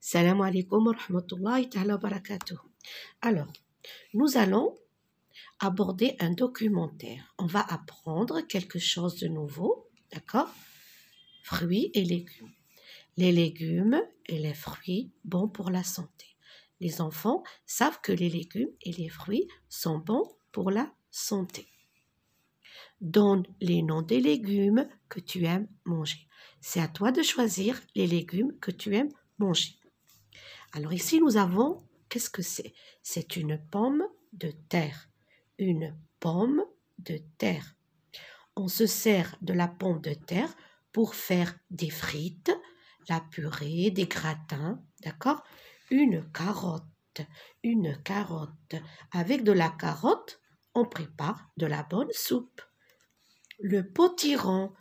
Salam alaikum wa rahmatullahi ta'ala wa barakatuh. Alors, nous allons aborder un documentaire. On va apprendre quelque chose de nouveau, d'accord? Fruits et légumes. Les légumes et les fruits bons pour la santé. Les enfants savent que les légumes et les fruits sont bons pour la santé. Donne les noms des légumes que tu aimes manger. C'est à toi de choisir les légumes que tu aimes manger. Alors ici, nous avons, qu'est-ce que c'est? C'est une pomme de terre. Une pomme de terre. On se sert de la pomme de terre pour faire des frites, la purée, des gratins, d'accord? Une carotte. Avec de la carotte, on prépare de la bonne soupe. Le potiron.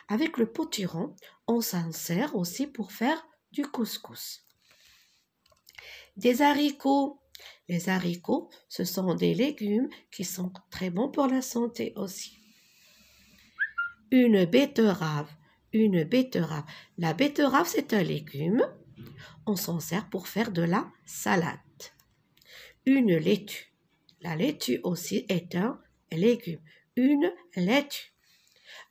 Avec le potiron, on s'en sert aussi pour faire du couscous. Des haricots. Les haricots, ce sont des légumes qui sont très bons pour la santé aussi. Une betterave. La betterave, c'est un légume. On s'en sert pour faire de la salade. Une laitue. La laitue aussi est un légume. Une laitue.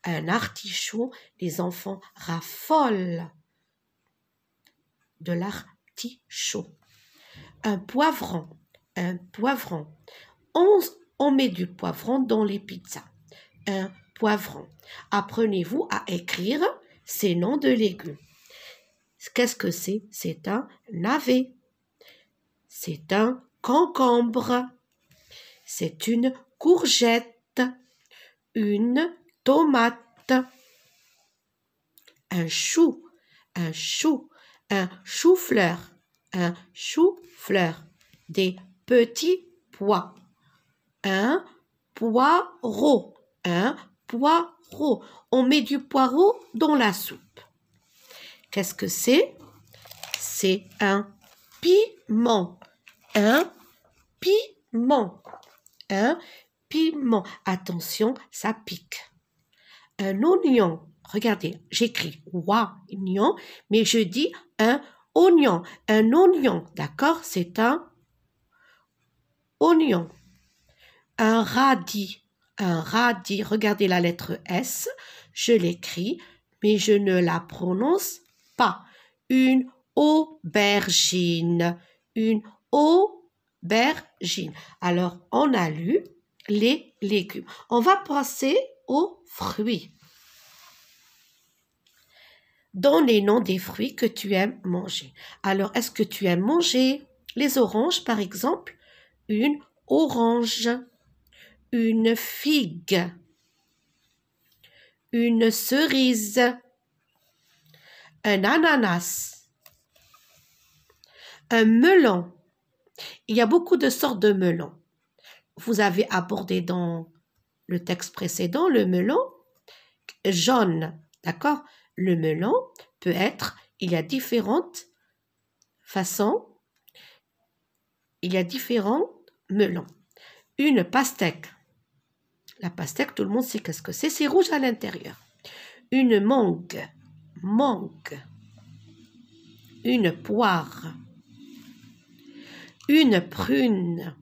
Un artichaut, les enfants raffolent de l'artichaut. Un poivron. On met du poivron dans les pizzas. Un poivron. Apprenez-vous à écrire ces noms de légumes. Qu'est-ce que c'est? C'est un navet. C'est un concombre. C'est une courgette. Une tomate. Un chou. Un chou-fleur. Des petits pois. Un poireau. On met du poireau dans la soupe. Qu'est-ce que c'est? C'est un piment. Un piment. Attention, ça pique. Un oignon. Regardez, j'écris oignon, mais je dis un oignon. Un oignon, d'accord? C'est un oignon. Un radis. Regardez la lettre S. Je l'écris, mais je ne la prononce pas. Une aubergine. Alors, on a lu les légumes. On va passer aux fruits. Donne les noms des fruits que tu aimes manger. Alors, est-ce que tu aimes manger les oranges, par exemple? Une orange. Une figue. Une cerise. Un ananas. Un melon. Il y a beaucoup de sortes de melons. Vous avez abordé dans le texte précédent le melon jaune, d'accord? Le melon peut être, il y a différentes façons, il y a différents melons. Une pastèque. La pastèque, tout le monde sait qu'est-ce que c'est rouge à l'intérieur. Une mangue. Une poire. Une prune.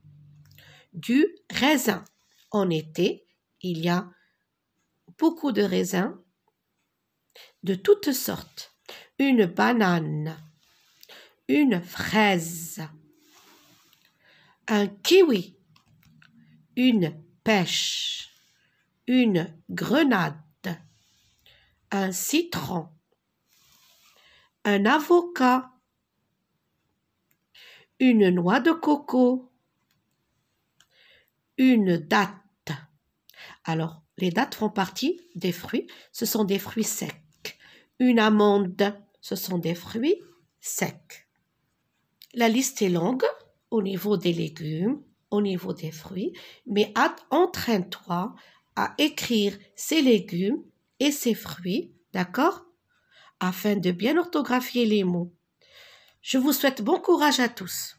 Du raisin. En été, il y a beaucoup de raisins de toutes sortes. Une banane. Une fraise. Un kiwi. Une pêche. Une grenade. Un citron. Un avocat. Une noix de coco. Une date. Alors, les dattes font partie des fruits. Ce sont des fruits secs. Une amande. Ce sont des fruits secs. La liste est longue au niveau des légumes, au niveau des fruits, mais entraîne-toi à écrire ces légumes et ces fruits, d'accord? Afin de bien orthographier les mots. Je vous souhaite bon courage à tous.